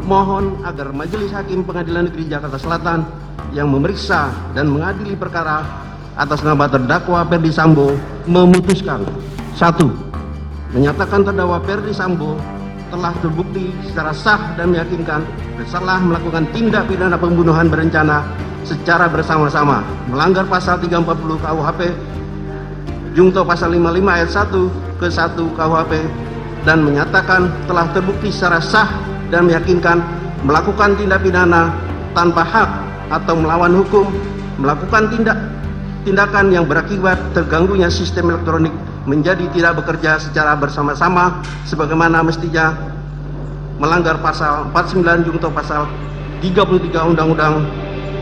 Mohon agar Majelis Hakim Pengadilan Negeri Jakarta Selatan yang memeriksa dan mengadili perkara atas nama terdakwa Ferdy Sambo memutuskan: 1. Menyatakan terdakwa Ferdy Sambo telah terbukti secara sah dan meyakinkan bersalah melakukan tindak pidana pembunuhan berencana secara bersama-sama melanggar pasal 340 KUHP Junto pasal 55 ayat 1 ke 1 KUHP, dan menyatakan telah terbukti secara sah dan meyakinkan melakukan tindak pidana tanpa hak atau melawan hukum, melakukan tindakan yang berakibat terganggunya sistem elektronik menjadi tidak bekerja secara bersama-sama sebagaimana mestinya, melanggar pasal 49 junto pasal 33 Undang-Undang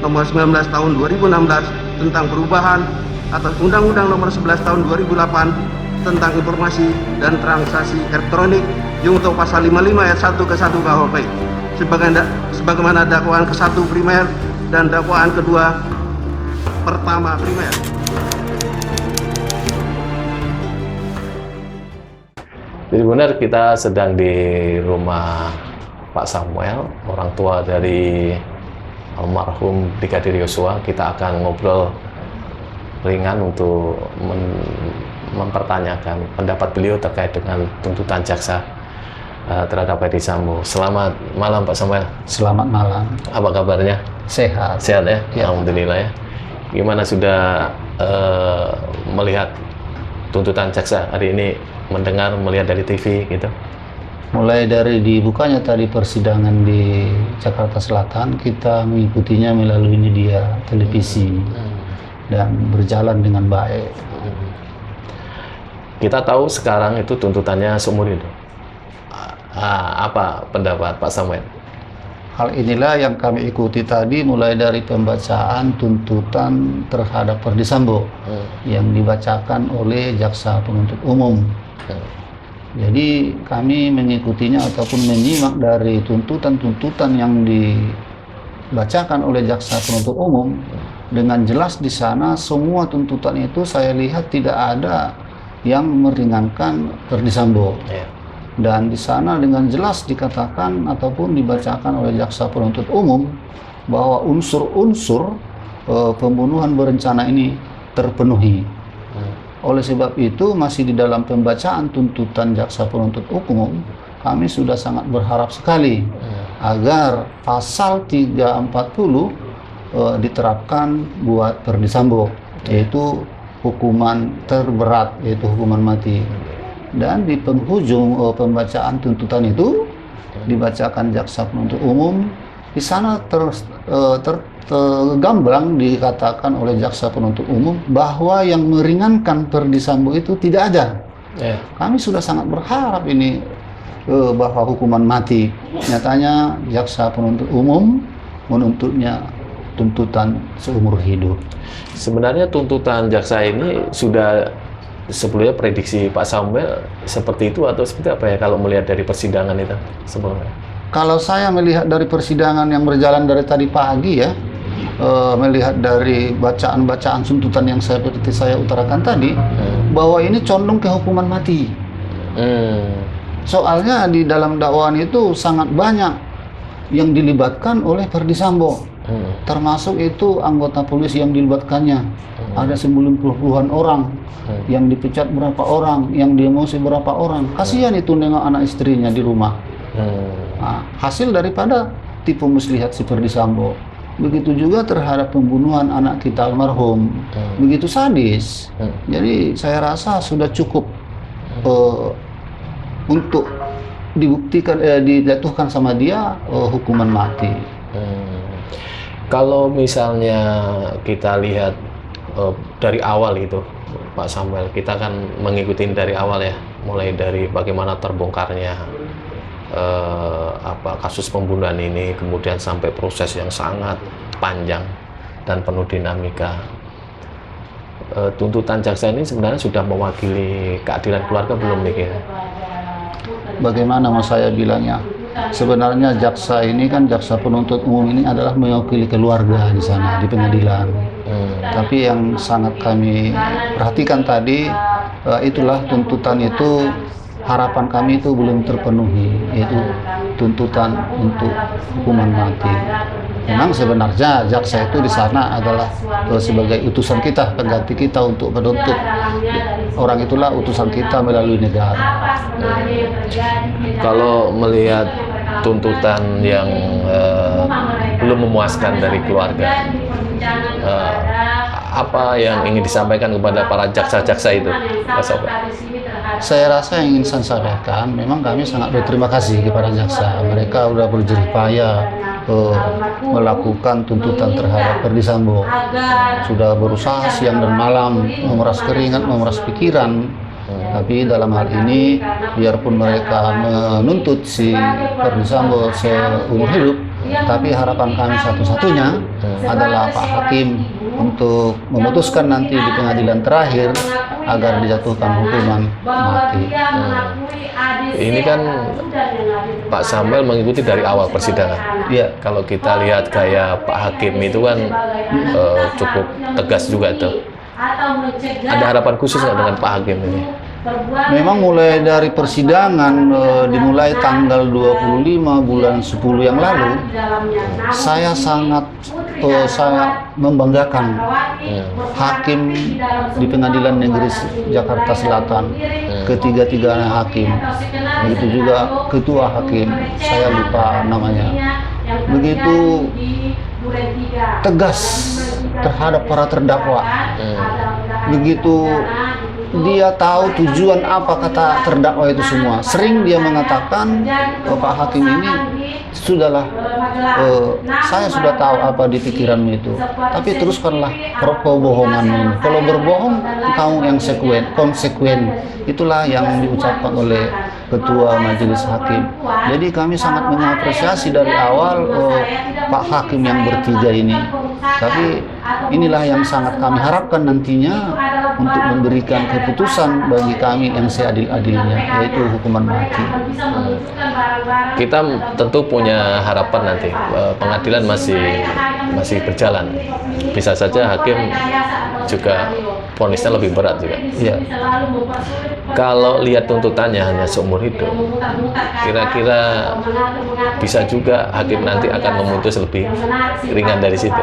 Nomor 19 Tahun 2016 tentang perubahan atas Undang-Undang Nomor 11 Tahun 2008 tentang informasi dan transaksi elektronik junto pasal 55 ayat 1 ke 1 KUHP sebagaimana dakwaan ke-1 primer dan dakwaan kedua pertama primer. Jadi benar kita sedang di rumah Pak Samuel, orang tua dari almarhum Brigadir Yosua. Kita akan ngobrol ringan untuk mempertanyakan pendapat beliau terkait dengan tuntutan jaksa terhadap Ferdy Sambo. Selamat malam Pak Samuel. Selamat malam. Apa kabarnya? Sehat. Sehat ya? Ya. Alhamdulillah ya. Gimana sudah melihat tuntutan jaksa hari ini, mendengar, melihat dari TV gitu? Mulai dari dibukanya tadi persidangan di Jakarta Selatan, kita mengikutinya melalui media televisi dan berjalan dengan baik. Kita tahu sekarang itu tuntutannya seumur hidup. Apa pendapat Pak Samuel? Hal inilah yang kami ikuti tadi, mulai dari pembacaan tuntutan terhadap Ferdy Sambo yang dibacakan oleh jaksa penuntut umum. Jadi kami mengikutinya ataupun menyimak dari tuntutan-tuntutan yang dibacakan oleh jaksa penuntut umum. Dengan jelas di sana semua tuntutan itu saya lihat tidak ada yang meringankan Ferdy Sambo. Dan di sana dengan jelas dikatakan ataupun dibacakan oleh jaksa penuntut umum bahwa unsur-unsur pembunuhan berencana ini terpenuhi. Oleh sebab itu, masih di dalam pembacaan tuntutan jaksa penuntut umum, kami sudah sangat berharap sekali agar pasal 340 diterapkan buat Ferdy Sambo, yaitu hukuman terberat, yaitu hukuman mati. Dan di penghujung pembacaan tuntutan itu dibacakan jaksa penuntut umum, di sana tergamblang dikatakan oleh jaksa penuntut umum bahwa yang meringankan Ferdy Sambo itu tidak ada. Kami sudah sangat berharap ini bahwa hukuman mati. Nyatanya jaksa penuntut umum menuntutnya tuntutan seumur hidup. Sebenarnya tuntutan jaksa ini sudah sebelumnya prediksi Pak Samuel seperti itu atau seperti apa ya kalau melihat dari persidangan itu sebelumnya? Kalau saya melihat dari persidangan yang berjalan dari tadi pagi ya, melihat dari bacaan-bacaan tuntutan yang seperti saya utarakan tadi, bahwa ini condong ke hukuman mati. Soalnya di dalam dakwaan itu sangat banyak yang dilibatkan oleh Ferdy Sambo. Termasuk itu anggota polisi yang dilibatkannya. Ada 90-an orang, yang dipecat berapa orang, yang diemosi berapa orang. Kasihan itu nengok anak istrinya di rumah. Nah, hasil daripada tipu muslihat si Ferdy Sambo. Begitu juga terhadap pembunuhan anak kita almarhum. Begitu sadis. Jadi saya rasa sudah cukup untuk dibuktikan, dijatuhkan sama dia hukuman mati. Kalau misalnya kita lihat dari awal itu Pak Samuel, kita kan mengikuti dari awal ya, mulai dari bagaimana terbongkarnya kasus pembunuhan ini, kemudian sampai proses yang sangat panjang dan penuh dinamika. Tuntutan jaksa ini sebenarnya sudah mewakili keadilan keluarga belum nih? Bagaimana mau saya bilangnya? Sebenarnya jaksa ini kan, jaksa penuntut umum ini adalah mewakili keluarga di sana di pengadilan. Tapi yang sangat kami perhatikan tadi, itulah tuntutan itu, harapan kami itu belum terpenuhi, yaitu tuntutan untuk hukuman mati. Memang sebenarnya jaksa itu di sana adalah sebagai utusan kita, pengganti kita untuk menuntut. Orang itulah utusan kita melalui negara. Kalau melihat tuntutan yang belum memuaskan dari keluarga, apa yang ingin disampaikan kepada para jaksa-jaksa itu, Mas Samuel? Saya rasa yang ingin saya sampaikan, memang kami sangat berterima kasih kepada jaksa. Mereka sudah berjerih payah melakukan tuntutan terhadap Ferdy Sambo. Sudah berusaha siang dan malam, memeras keringat, memeras pikiran. Tapi dalam hal ini, biarpun mereka menuntut si Ferdy Sambo seumur hidup, tapi harapan kami satu-satunya adalah Pak Hakim untuk memutuskan nanti di pengadilan terakhir agar dijatuhkan hukuman mati. Ini kan Pak Samuel mengikuti dari awal persidangan. Iya. Kalau kita lihat kayak Pak Hakim itu kan cukup tegas juga tuh. Ada harapan khusus nggak dengan Pak Hakim ini? Memang mulai dari persidangan dimulai tanggal 25 bulan 10 yang lalu, saya sangat membanggakan hakim di Pengadilan Negeri Jakarta Selatan, ketiga-tiganya hakim. Begitu juga ketua hakim, saya lupa namanya. Begitu tegas terhadap para terdakwa. Begitu dia tahu tujuan apa kata terdakwa itu semua. Sering dia mengatakan, Pak Hakim ini sudahlah, saya sudah tahu apa di pikiranmu itu, tapi teruskanlah kebohonganmu ini. Kalau berbohong, kamu yang konsekuen. Itulah yang diucapkan oleh Ketua Majelis Hakim. Jadi kami sangat mengapresiasi dari awal Pak Hakim yang bertiga ini. Tapi inilah yang sangat kami harapkan nantinya untuk memberikan keputusan bagi kami yang seadil-adilnya, yaitu hukuman mati. Kita tentu punya harapan nanti, pengadilan masih berjalan. Bisa saja hakim juga vonisnya lebih berat juga. Iya. Kalau lihat tuntutannya hanya seumur hidup, kira-kira bisa juga hakim nanti akan memutus lebih ringan dari situ.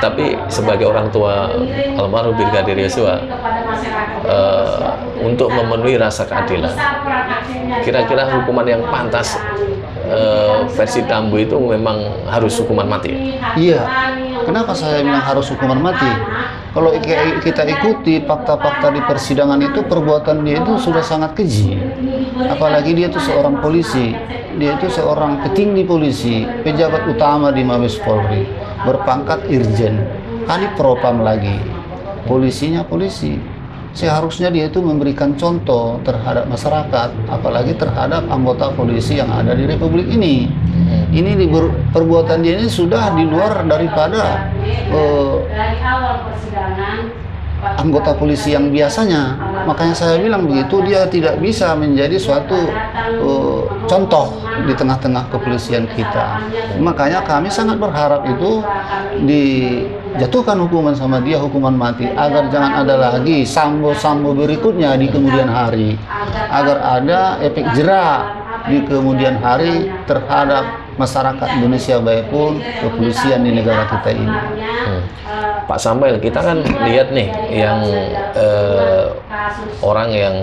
Tapi sebagai orang tua almarhum Brigadir Yosua, untuk memenuhi rasa keadilan, kira-kira hukuman yang pantas versi Tambu itu memang harus hukuman mati. Iya. Kenapa saya bilang harus hukuman mati? Kalau kita ikuti fakta-fakta di persidangan itu, perbuatan dia itu sudah sangat keji. Apalagi dia itu seorang polisi, dia itu seorang petinggi polisi, pejabat utama di Mabes Polri, berpangkat Irjen, Kadipropam lagi, polisinya polisi. Seharusnya dia itu memberikan contoh terhadap masyarakat, apalagi terhadap anggota polisi yang ada di Republik ini. Ini perbuatan dia ini sudah di luar daripada anggota polisi yang biasanya. Makanya saya bilang begitu, dia tidak bisa menjadi suatu contoh di tengah-tengah kepolisian kita. Makanya kami sangat berharap itu dijatuhkan hukuman sama dia, hukuman mati, agar jangan ada lagi sambo-sambo berikutnya di kemudian hari, agar ada efek jera di kemudian hari terhadap masyarakat Indonesia, baik pun kepolisian di negara kita ini. Pak Samuel, kita kan lihat nih yang orang yang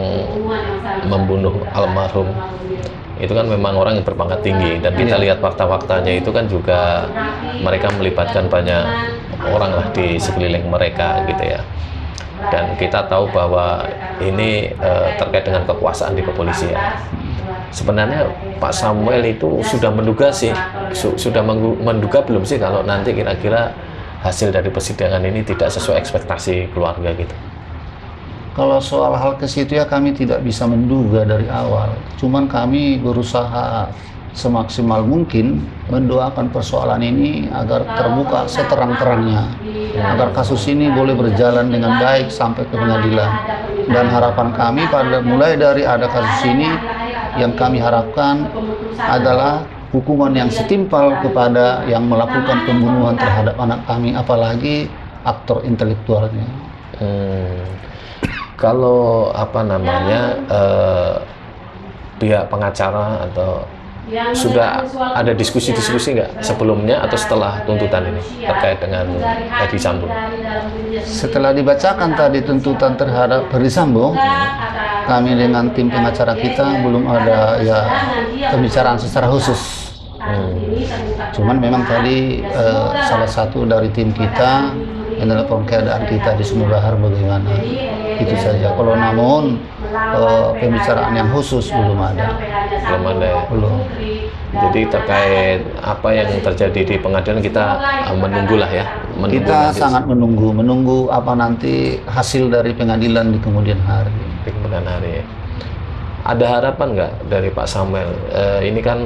membunuh almarhum itu kan memang orang yang berpangkat tinggi, dan kita lihat fakta-faktanya itu kan juga mereka melibatkan banyak orang lah di sekeliling mereka gitu ya. Dan kita tahu bahwa ini terkait dengan kekuasaan di kepolisian. Sebenarnya Pak Samuel itu sudah menduga sih, sudah menduga belum sih kalau nanti kira-kira hasil dari persidangan ini tidak sesuai ekspektasi keluarga gitu? Kalau soal hal ke situ ya kami tidak bisa menduga dari awal. Cuman kami berusaha semaksimal mungkin mendoakan persoalan ini agar terbuka seterang-terangnya, agar kasus ini boleh berjalan dengan baik sampai ke pengadilan. Dan harapan kami mulai dari ada kasus ini, yang kami harapkan adalah hukuman yang setimpal kepada yang melakukan pembunuhan terhadap anak kami, apalagi aktor intelektualnya. Kalau apa namanya pihak pengacara atau sudah ada diskusi-diskusi nggak sebelumnya atau setelah tuntutan ini terkait dengan Ferdi Sambo? Setelah dibacakan tadi tuntutan terhadap Ferdi Sambo, kami dengan tim pengacara kita belum ada ya pembicaraan secara khusus. Cuman memang tadi salah satu dari tim kita menelpon keadaan kita di Sumber Bahar bagaimana, itu saja. Kalau namun pembicaraan yang khusus belum ada. Belum ada ya? Belum. Jadi terkait apa yang terjadi di pengadilan kita menunggulah ya. Kita sangat menunggu apa nanti hasil dari pengadilan di kemudian hari. Di kemudian hari. Ada harapan nggak dari Pak Samuel? Ini kan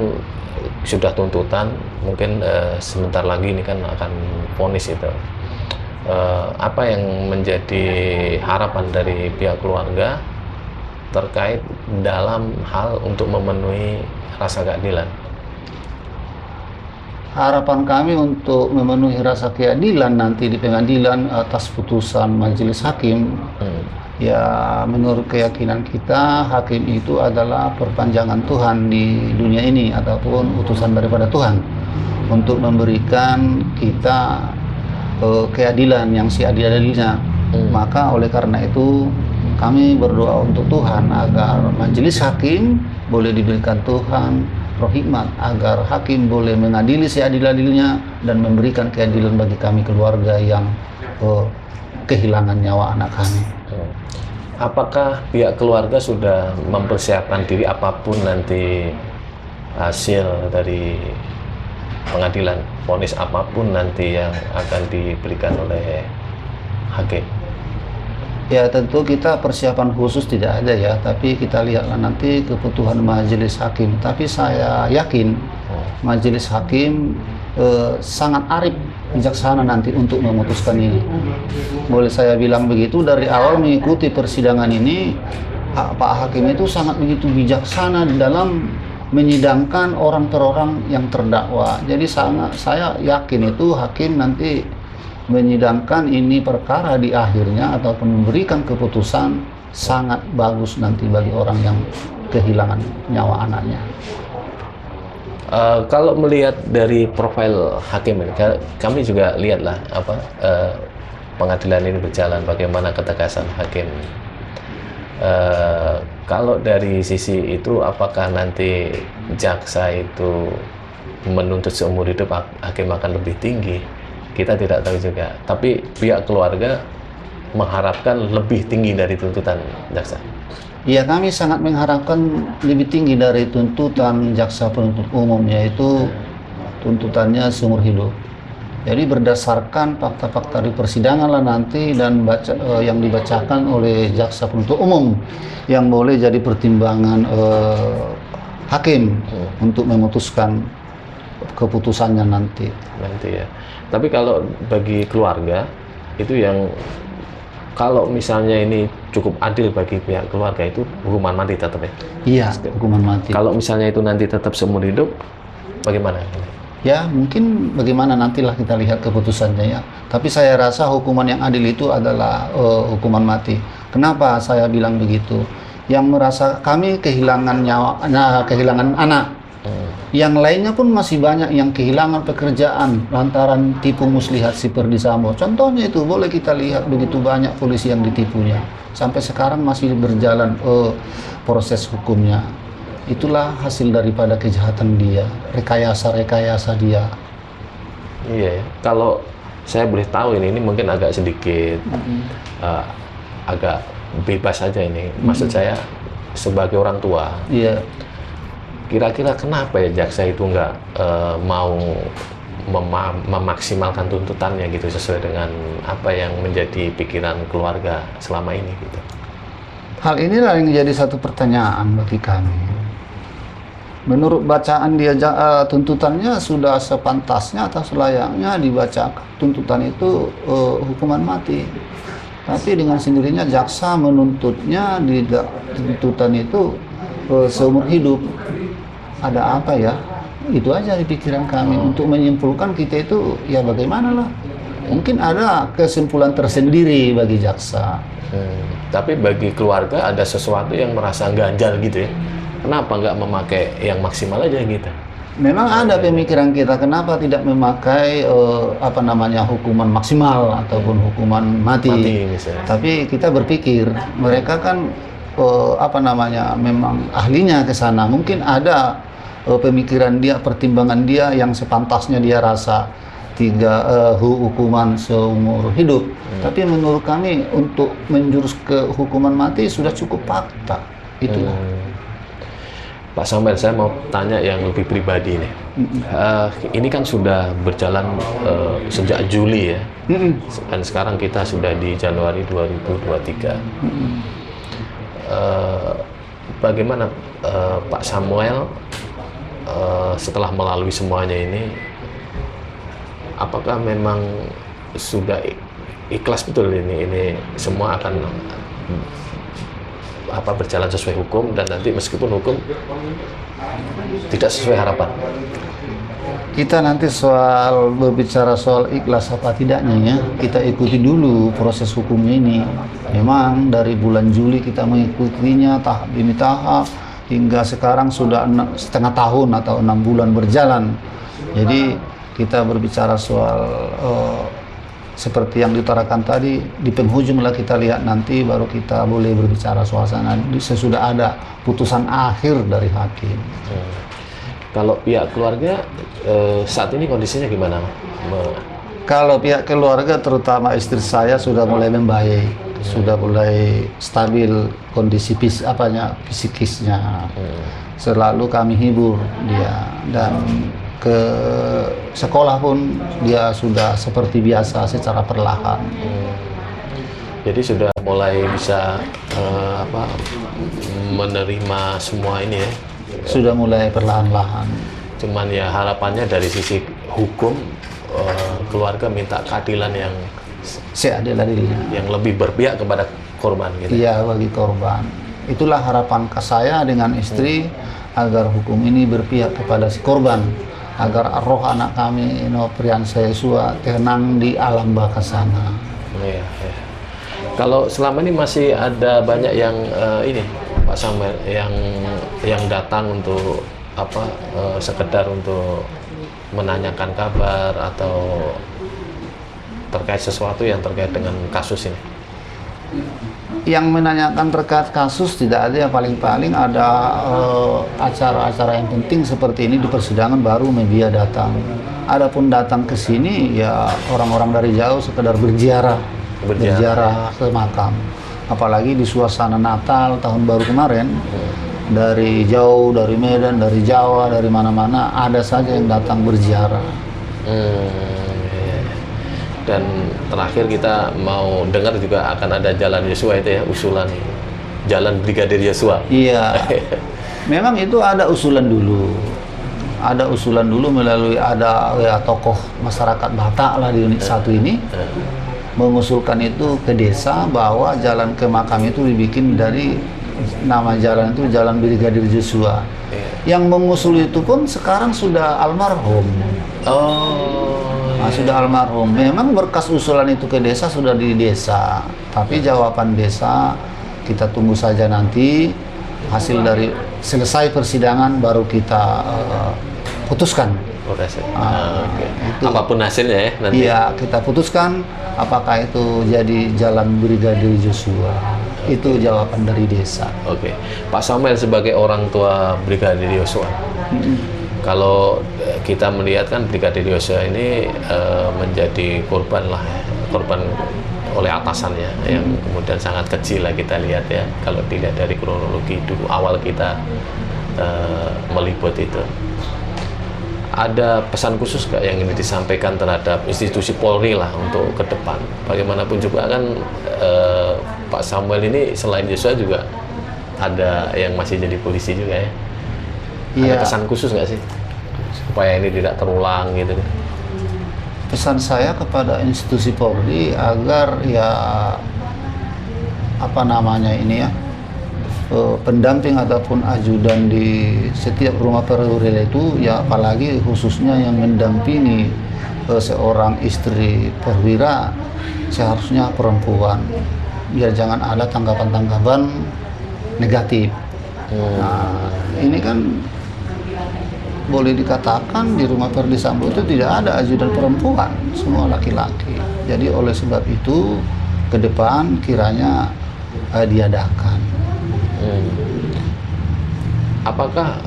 sudah tuntutan, mungkin sebentar lagi ini kan akan vonis itu. Apa yang menjadi harapan dari pihak keluarga terkait dalam hal untuk memenuhi rasa keadilan? Harapan kami untuk memenuhi rasa keadilan nanti di pengadilan atas putusan majelis hakim, ya menurut keyakinan kita hakim itu adalah perpanjangan Tuhan di dunia ini ataupun utusan daripada Tuhan untuk memberikan kita keadilan yang seadil-adilnya. Maka oleh karena itu kami berdoa untuk Tuhan agar majelis hakim boleh diberikan Tuhan roh hikmat agar hakim boleh mengadili seadil-adilnya dan memberikan keadilan bagi kami keluarga yang kehilangan nyawa anak kami. Apakah pihak keluarga sudah mempersiapkan diri apapun nanti hasil dari pengadilan, vonis apapun nanti yang akan diberikan oleh hakim? Ya tentu kita persiapan khusus tidak ada ya, tapi kita lihatlah nanti keputusan majelis hakim. Tapi saya yakin majelis hakim sangat arif, bijaksana nanti untuk memutuskan ini. Boleh saya bilang begitu, dari awal mengikuti persidangan ini, Pak Hakim itu sangat begitu bijaksana dalam menyidangkan orang per orang yang terdakwa. Jadi saya yakin itu hakim nanti menyidangkan ini perkara di akhirnya ataupun memberikan keputusan sangat bagus nanti bagi orang yang kehilangan nyawa anaknya. Kalau melihat dari profil hakim ini, kami juga lihatlah pengadilan ini berjalan, bagaimana ketegasan hakim. Kalau dari sisi itu, apakah nanti jaksa itu menuntut seumur hidup, hakim akan lebih tinggi? Kita tidak tahu juga. Tapi pihak keluarga mengharapkan lebih tinggi dari tuntutan jaksa. Ya, kami sangat mengharapkan lebih tinggi dari tuntutan jaksa penuntut umum, yaitu tuntutannya seumur hidup. Jadi berdasarkan fakta-fakta di persidangan lah nanti dan yang dibacakan oleh jaksa penuntut umum yang boleh jadi pertimbangan hakim untuk memutuskan keputusannya nanti ya. Tapi kalau bagi keluarga itu yang kalau misalnya ini cukup adil bagi pihak keluarga itu hukuman mati tetap ya? Iya, hukuman mati. Kalau misalnya itu nanti tetap seumur hidup, bagaimana? Ya, mungkin bagaimana nantilah kita lihat keputusannya ya. Tapi saya rasa hukuman yang adil itu adalah hukuman mati. Kenapa saya bilang begitu? Yang merasa kami kehilangan kehilangan anak. Yang lainnya pun masih banyak yang kehilangan pekerjaan lantaran tipu muslihat si Ferdi Sambo. Contohnya itu boleh kita lihat begitu banyak polisi yang ditipunya. Sampai sekarang masih berjalan proses hukumnya. Itulah hasil daripada kejahatan dia, rekayasa dia. Iya, kalau saya boleh tahu ini mungkin agak sedikit agak bebas saja ini. Maksud saya sebagai orang tua. Iya. Kira-kira kenapa ya jaksa itu nggak mau memaksimalkan tuntutannya gitu sesuai dengan apa yang menjadi pikiran keluarga selama ini gitu? Hal inilah yang menjadi satu pertanyaan bagi kami. Menurut bacaan dia tuntutannya sudah sepantasnya atau selayaknya dibacakan tuntutan itu hukuman mati. Tapi dengan sendirinya jaksa menuntutnya di tuntutan itu seumur hidup. Ada apa ya? Itu aja di pikiran kami. Untuk menyimpulkan kita itu ya bagaimana lah. Mungkin ada kesimpulan tersendiri bagi jaksa. Tapi bagi keluarga ada sesuatu yang merasa ganjal gitu ya? Kenapa nggak memakai yang maksimal aja gitu? Memang ada pemikiran kita kenapa tidak memakai hukuman maksimal ataupun hukuman mati. Misalnya. Tapi kita berpikir mereka kan memang ahlinya ke sana. Mungkin ada pemikiran dia, pertimbangan dia yang sepantasnya dia rasa hukuman seumur hidup. Tapi menurut kami untuk menjurus ke hukuman mati sudah cukup fakta. Itulah. Pak Samuel, saya mau tanya yang lebih pribadi nih. Ini kan sudah berjalan sejak Juli ya, dan sekarang kita sudah di Januari 2023. Bagaimana Pak Samuel setelah melalui semuanya ini, apakah memang sudah ikhlas betul ini semua akan berjalan sesuai hukum, dan nanti meskipun hukum tidak sesuai harapan? Kita nanti berbicara soal ikhlas apa tidaknya ya, kita ikuti dulu proses hukumnya ini. Memang dari bulan Juli kita mengikutinya tahap demi tahap hingga sekarang sudah setengah tahun atau 6 bulan berjalan. Jadi kita berbicara soal seperti yang diutarakan tadi, di penghujung lah kita lihat nanti, baru kita boleh berbicara suasana sesudah ada putusan akhir dari hakim. Kalau pihak keluarga saat ini kondisinya gimana? Kalau pihak keluarga, terutama istri saya, sudah mulai membaik, sudah mulai stabil kondisi psikisnya. Selalu kami hibur dia, dan ke sekolah pun dia sudah seperti biasa secara perlahan. Jadi sudah mulai bisa menerima semua ini ya? Sudah mulai perlahan-lahan. Cuman ya harapannya dari sisi hukum, keluarga minta keadilan yang seadil-adilnya, yang lebih berpihak kepada korban gitu. Iya, bagi korban. Itulah harapan saya dengan istri, agar hukum ini berpihak kepada si korban, agar roh anak kami Nopriansyah Yosua tenang di alam baka sana. Iya. Kalau selama ini masih ada banyak yang ini Pak Samuel yang datang untuk sekedar untuk menanyakan kabar atau terkait sesuatu yang terkait dengan kasus ini? Yang menanyakan terkait kasus tidak ada, yang paling-paling ada acara-acara yang penting seperti ini di persidangan baru media datang. Adapun datang ke sini ya orang-orang dari jauh sekedar berziarah ke makam. Apalagi di suasana Natal tahun baru kemarin, dari jauh, dari Medan, dari Jawa, dari mana-mana ada saja yang datang berziarah. Dan terakhir kita mau dengar juga akan ada Jalan Yosua itu ya, usulan Jalan Brigadir Yosua. Iya, memang itu ada usulan dulu. Ada usulan dulu melalui tokoh masyarakat Batak lah di unit 1 ini. Mengusulkan itu ke desa bahwa jalan ke makam itu dibikin dari nama jalan itu Jalan Brigadir Yosua. Yang mengusul itu pun sekarang sudah almarhum. Sudah almarhum. Memang berkas usulan itu ke desa sudah di desa, tapi jawaban desa kita tunggu saja nanti hasil dari selesai persidangan baru kita putuskan. Itu. Apapun hasilnya ya nanti. Iya, kita putuskan apakah itu jadi Jalan Brigadir Yosua. Itu jawaban dari desa. Oke. Pak Samuel sebagai orang tua Brigadir Yosua. Kalau kita melihat kan Brigadir Yosua ini menjadi korban oleh atasannya yang kemudian sangat kecil lah kita lihat ya, kalau dilihat dari kronologi dulu awal kita meliput itu. Ada pesan khusus nggak yang ini disampaikan terhadap institusi Polri lah untuk ke depan? Bagaimanapun juga kan Pak Samuel ini selain Yosua juga ada yang masih jadi polisi juga ya. Ada pesan khusus nggak sih supaya ini tidak terulang gitu? Pesan saya kepada institusi Polri agar pendamping ataupun ajudan di setiap rumah perwira itu ya, apalagi khususnya yang mendampingi seorang istri perwira seharusnya perempuan, biar jangan ada tanggapan-tanggapan negatif. Nah, ini kan boleh dikatakan di rumah Verdi Sambo itu tidak ada ajudan perempuan, semua laki-laki. Jadi oleh sebab itu ke depan kiranya diadakan. Apakah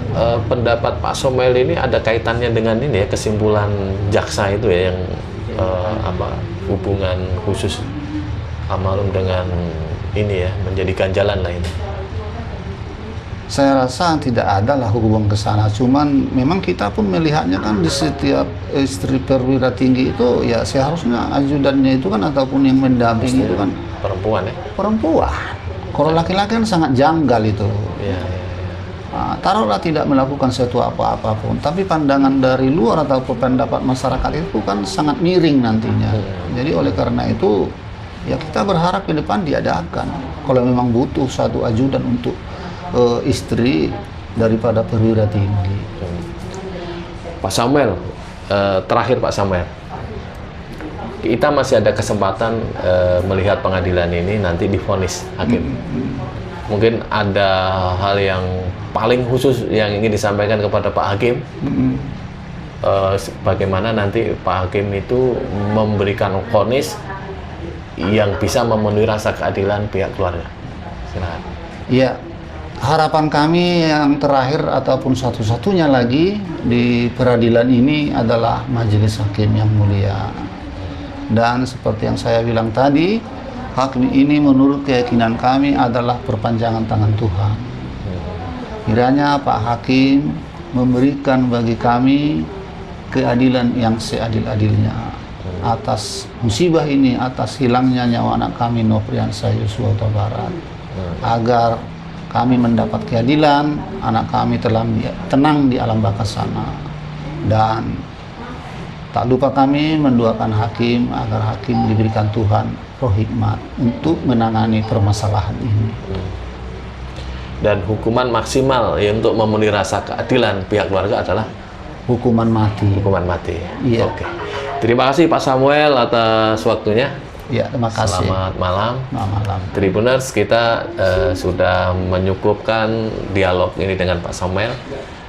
pendapat Pak Samuel ini ada kaitannya dengan ini ya, kesimpulan jaksa itu ya, yang hubungan khusus almarhum dengan ini ya, menjadi ganjalan lah ini? Saya rasa tidak ada lah hubungan ke sana. Cuman memang kita pun melihatnya kan di setiap istri perwira tinggi itu ya seharusnya ajudannya itu kan ataupun yang mendampingi itu kan Perempuan ya? perempuan. Kalau laki-laki kan sangat janggal itu. Iya. Nah, taruhlah tidak melakukan sesuatu apa-apapun, tapi pandangan dari luar atau pendapat masyarakat itu kan sangat miring nantinya. Jadi oleh karena itu ya kita berharap ke depan diadakan. Kalau memang butuh satu ajudan untuk istri daripada perwira tinggi. Pak Samuel, terakhir Pak Samuel, kita masih ada kesempatan melihat pengadilan ini nanti divonis hakim. Mungkin ada hal yang paling khusus yang ingin disampaikan kepada Pak Hakim. Bagaimana nanti Pak Hakim itu memberikan vonis yang bisa memenuhi rasa keadilan pihak keluarga. Silakan. Iya. Harapan kami yang terakhir ataupun satu-satunya lagi di peradilan ini adalah majelis hakim yang mulia. Dan seperti yang saya bilang tadi, hakim ini menurut keyakinan kami adalah perpanjangan tangan Tuhan. Kiranya Pak Hakim memberikan bagi kami keadilan yang seadil-adilnya atas musibah ini, atas hilangnya nyawa anak kami Nofriansah Yosua Huta Barat, agar kami mendapat keadilan, anak kami tenang di alam baka sana. Dan tak lupa kami mendoakan hakim agar hakim diberikan Tuhan roh hikmat untuk menangani permasalahan ini. Dan hukuman maksimal ya untuk memenuhi rasa keadilan pihak keluarga adalah hukuman mati. Hukuman mati. Iya. Oke. Terima kasih Pak Samuel atas waktunya. Ya, terima kasih. Selamat malam. Selamat malam. Tribuners, kita sudah menyukupkan dialog ini dengan Pak Samuel.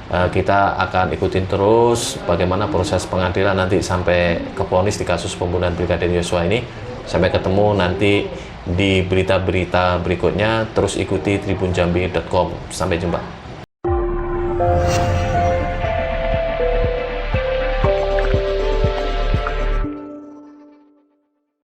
Kita akan ikutin terus bagaimana proses pengadilan nanti sampai ke vonis di kasus pembunuhan Brigadir Yosua ini. Sampai ketemu nanti di berita-berita berikutnya. Terus ikuti tribunjambi.com. Sampai jumpa.